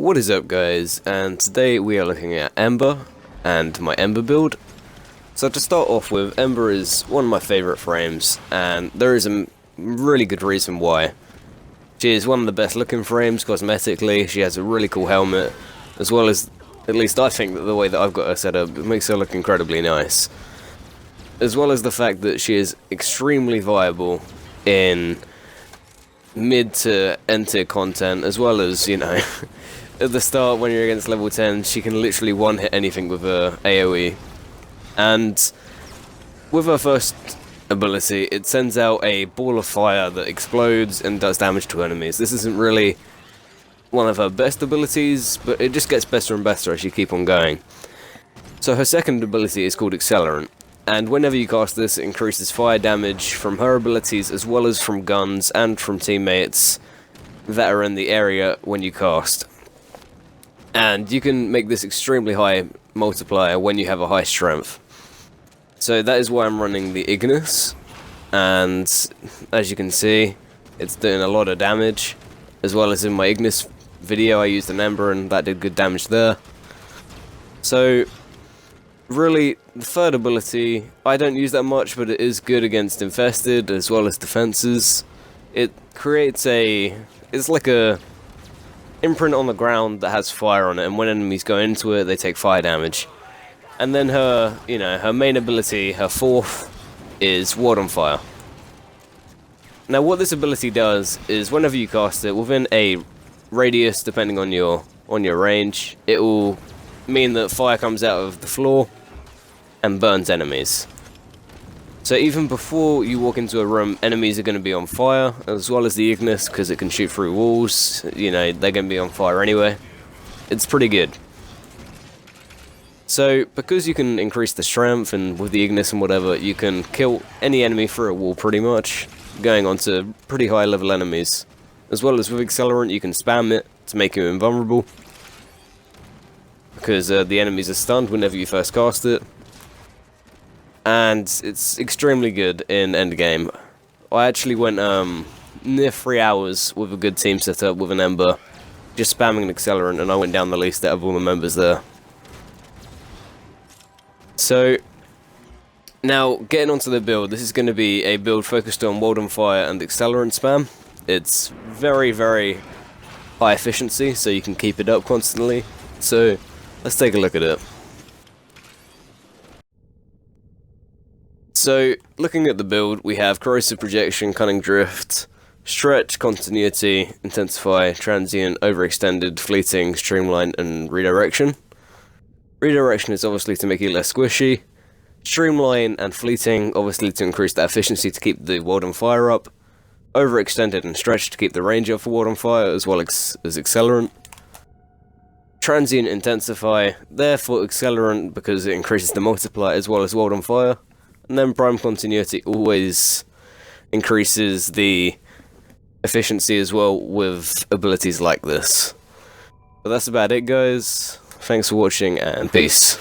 What is up, guys, and today we are looking at Ember and my Ember build. So to start off with, Ember is one of my favourite frames, and there is a really good reason why. She is one of the best looking frames cosmetically. She has a really cool helmet, as well as, at least I think, that the way that I've got her set up, it makes her look incredibly nice. As well as the fact that she is extremely viable in mid to end tier content, as well as, you know, at the start when you're against level 10, she can literally one-hit anything with her AoE. And with her first ability, it sends out a ball of fire that explodes and does damage to enemies. This isn't really one of her best abilities, but it just gets better and better as you keep on going. So her second ability is called Accelerant, and whenever you cast this, it increases fire damage from her abilities as well as from guns and from teammates that are in the area when you cast. And you can make this extremely high multiplier when you have a high strength. So that is why I'm running the Ignis, and as you can see, it's doing a lot of damage, as well as in my Ignis video I used an Ember and that did good damage there. So really, the third ability, I don't use that much, but it is good against infested as well as defenses. It creates it's like a imprint on the ground that has fire on it, and when enemies go into it, they take fire damage. And then her, her main ability, her fourth, is Ward on Fire. Now what this ability does is whenever you cast it, within a radius, depending on your range, it will mean that fire comes out of the floor and burns enemies. So even before you walk into a room, enemies are going to be on fire, as well as the Ignis, because it can shoot through walls. They're going to be on fire anyway. It's pretty good. So, because you can increase the strength, and with the Ignis and whatever, you can kill any enemy through a wall pretty much, going on to pretty high level enemies. As well as with Accelerant, you can spam it to make you invulnerable, because the enemies are stunned whenever you first cast it. And it's extremely good in endgame. I actually went near 3 hours with a good team setup with an Ember, just spamming an Accelerant, and I went down the least out of all the members there. So, now getting onto the build, this is going to be a build focused on Ward on Fire and Accelerant spam. It's very, very high efficiency, so you can keep it up constantly. So, let's take a look at it. So, looking at the build, we have Corrosive Projection, Cunning Drift, Stretch, Continuity, Intensify, Transient, Overextended, Fleeting, Streamline, and Redirection. Redirection is obviously to make it less squishy. Streamline and Fleeting, obviously to increase that efficiency to keep the Ward on Fire up. Overextended and Stretch to keep the range up for Ward on Fire, as well as Accelerant. Transient Intensify, there for Accelerant because it increases the multiplier as well as Ward on Fire. And then Prime Continuity always increases the efficiency as well with abilities like this. But that's about it, guys. Thanks for watching, and peace.